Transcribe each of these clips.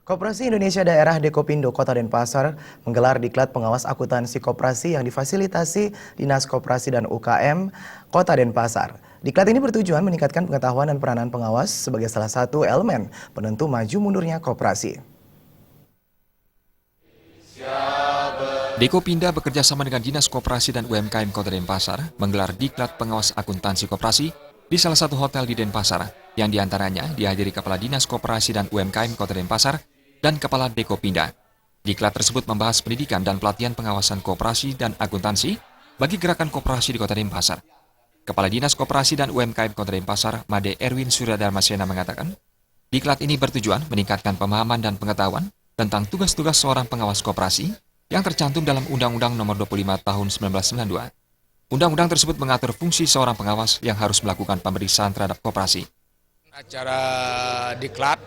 Koperasi Indonesia Daerah Dekopindo Kota Denpasar menggelar diklat pengawas akuntansi koperasi yang difasilitasi Dinas Koperasi dan UKM Kota Denpasar. Diklat ini bertujuan meningkatkan pengetahuan dan peranan pengawas sebagai salah satu elemen penentu maju mundurnya koperasi. Dekopinda bekerja sama dengan Dinas Koperasi dan UMKM Kota Denpasar menggelar diklat pengawas akuntansi koperasi di salah satu hotel di Denpasar, yang diantaranya dihadiri Kepala Dinas Koperasi dan UMKM Kota Denpasar dan Kepala Dekopinda. Diklat tersebut membahas pendidikan dan pelatihan pengawasan koperasi dan akuntansi bagi gerakan koperasi di Kota Denpasar. Kepala Dinas Koperasi dan UMKM Kota Denpasar, Made Erwin Suryadharmasena mengatakan, diklat ini bertujuan meningkatkan pemahaman dan pengetahuan tentang tugas-tugas seorang pengawas koperasi yang tercantum dalam Undang-Undang Nomor 25 Tahun 1992. Undang-undang tersebut mengatur fungsi seorang pengawas yang harus melakukan pemeriksaan terhadap koperasi. Acara diklat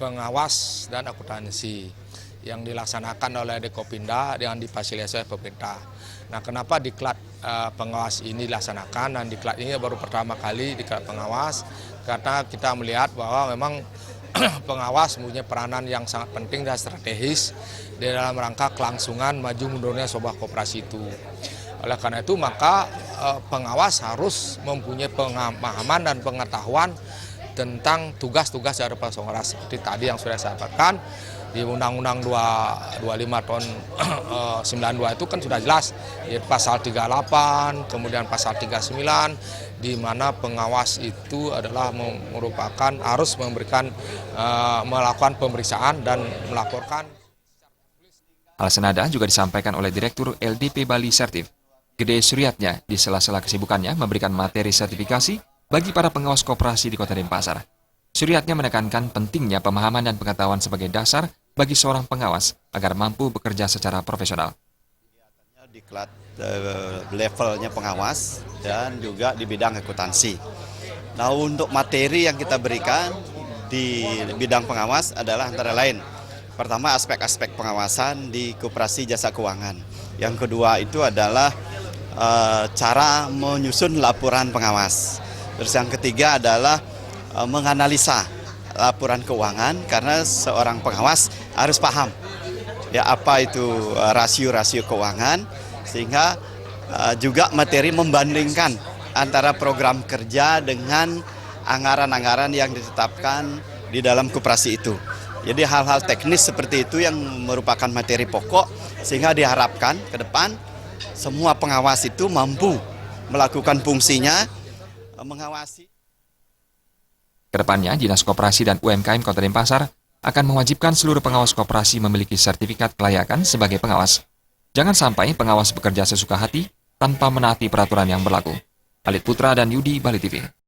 pengawas dan akuntansi yang dilaksanakan oleh Dekopinda dengan difasilitasi oleh pemerintah. Nah, kenapa diklat pengawas ini dilaksanakan, dan diklat ini baru pertama kali diklat pengawas, karena kita melihat bahwa memang pengawas mempunyai peranan yang sangat penting dan strategis di dalam rangka kelangsungan maju mundurnya sebuah koperasi itu. Oleh karena itu maka pengawas harus mempunyai pemahaman dan pengetahuan tentang tugas-tugas dari pengawas, seperti tadi yang sudah saya sampaikan di Undang-Undang 25 tahun 92 itu kan sudah jelas di pasal 38, kemudian pasal 39, di mana pengawas itu adalah merupakan harus melakukan pemeriksaan dan melaporkan. Hal senada juga disampaikan oleh Direktur LDP Bali Sertif, Gede Suryatnya, di sela-sela kesibukannya memberikan materi sertifikasi bagi para pengawas koperasi di Kota Denpasar. Suryatnya menekankan pentingnya pemahaman dan pengetahuan sebagai dasar bagi seorang pengawas agar mampu bekerja secara profesional. Diklat levelnya pengawas dan juga di bidang akuntansi. Nah, untuk materi yang kita berikan di bidang pengawas adalah antara lain, pertama aspek-aspek pengawasan di koperasi jasa keuangan. Yang kedua itu adalah cara menyusun laporan pengawas. Terus yang ketiga adalah menganalisa laporan keuangan, karena seorang pengawas harus paham ya apa itu rasio-rasio keuangan, sehingga juga materi membandingkan antara program kerja dengan anggaran-anggaran yang ditetapkan di dalam koperasi itu. Jadi hal-hal teknis seperti itu yang merupakan materi pokok, sehingga diharapkan ke depan semua pengawas itu mampu melakukan fungsinya mengawasi. Kedepannya, Dinas Koperasi dan UMKM Kota Denpasar akan mewajibkan seluruh pengawas koperasi memiliki sertifikat kelayakan sebagai pengawas. Jangan sampai pengawas bekerja sesuka hati tanpa menaati peraturan yang berlaku. Alit Putra dan Yudi, Bali TV.